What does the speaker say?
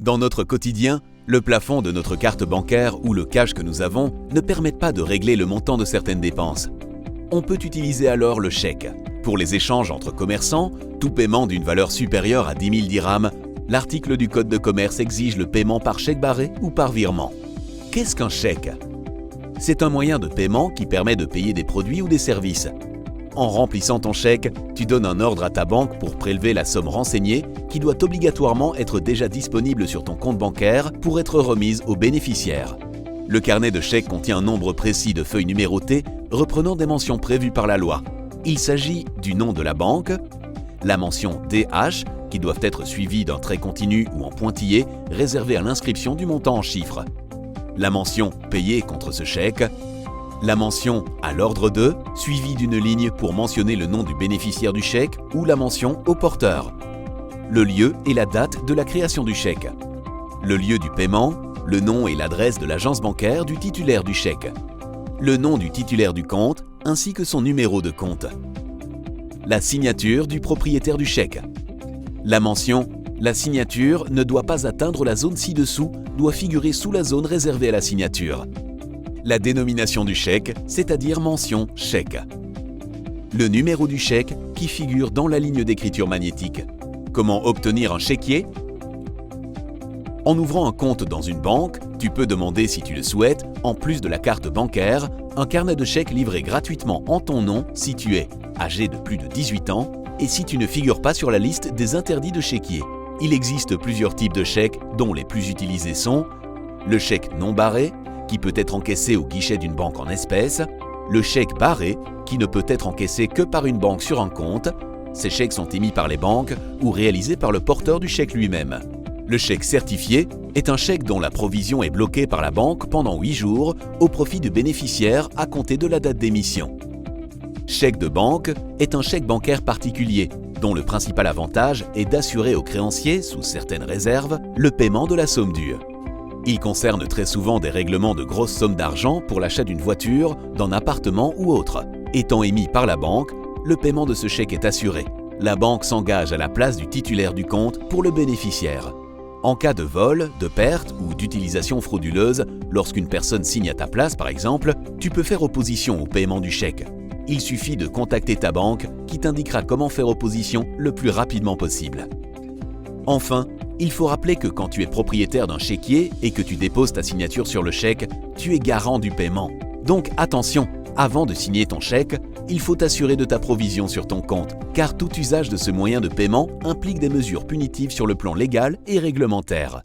Dans notre quotidien, le plafond de notre carte bancaire ou le cash que nous avons ne permettent pas de régler le montant de certaines dépenses. On peut utiliser alors le chèque. Pour les échanges entre commerçants, tout paiement d'une valeur supérieure à 10 000 dirhams, l'article du Code de commerce exige le paiement par chèque barré ou par virement. Qu'est-ce qu'un chèque? C'est un moyen de paiement qui permet de payer des produits ou des services. En remplissant ton chèque, tu donnes un ordre à ta banque pour prélever la somme renseignée qui doit obligatoirement être déjà disponible sur ton compte bancaire pour être remise au bénéficiaire. Le carnet de chèques contient un nombre précis de feuilles numérotées reprenant des mentions prévues par la loi. Il s'agit du nom de la banque, la mention DH qui doivent être suivies d'un trait continu ou en pointillé réservé à l'inscription du montant en chiffres, la mention payé contre ce chèque, la mention à l'ordre de, suivie d'une ligne pour mentionner le nom du bénéficiaire du chèque ou la mention au porteur, le lieu et la date de la création du chèque, le lieu du paiement, le nom et l'adresse de l'agence bancaire du titulaire du chèque, le nom du titulaire du compte ainsi que son numéro de compte, la signature du propriétaire du chèque, la mention « La signature ne doit pas atteindre la zone ci-dessous » doit figurer sous la zone réservée à la signature. La dénomination du chèque, c'est-à-dire mention « chèque ». Le numéro du chèque qui figure dans la ligne d'écriture magnétique. Comment obtenir un chéquier? En ouvrant un compte dans une banque, tu peux demander, si tu le souhaites, en plus de la carte bancaire, un carnet de chèques livré gratuitement en ton nom si tu es âgé de plus de 18 ans et si tu ne figures pas sur la liste des interdits de chéquier. Il existe plusieurs types de chèques dont les plus utilisés sont le chèque non barré, qui peut être encaissé au guichet d'une banque en espèces, le chèque barré, qui ne peut être encaissé que par une banque sur un compte. Ces chèques sont émis par les banques ou réalisés par le porteur du chèque lui-même. Le chèque certifié est un chèque dont la provision est bloquée par la banque pendant 8 jours au profit du bénéficiaire à compter de la date d'émission. Chèque de banque est un chèque bancaire particulier dont le principal avantage est d'assurer aux créanciers, sous certaines réserves, le paiement de la somme due. Il concerne très souvent des règlements de grosses sommes d'argent pour l'achat d'une voiture, d'un appartement ou autre. Étant émis par la banque, le paiement de ce chèque est assuré. La banque s'engage à la place du titulaire du compte pour le bénéficiaire. En cas de vol, de perte ou d'utilisation frauduleuse, lorsqu'une personne signe à ta place par exemple, tu peux faire opposition au paiement du chèque. Il suffit de contacter ta banque qui t'indiquera comment faire opposition le plus rapidement possible. Enfin, il faut rappeler que quand tu es propriétaire d'un chéquier et que tu déposes ta signature sur le chèque, tu es garant du paiement. Donc attention, avant de signer ton chèque, il faut t'assurer de ta provision sur ton compte, car tout usage de ce moyen de paiement implique des mesures punitives sur le plan légal et réglementaire.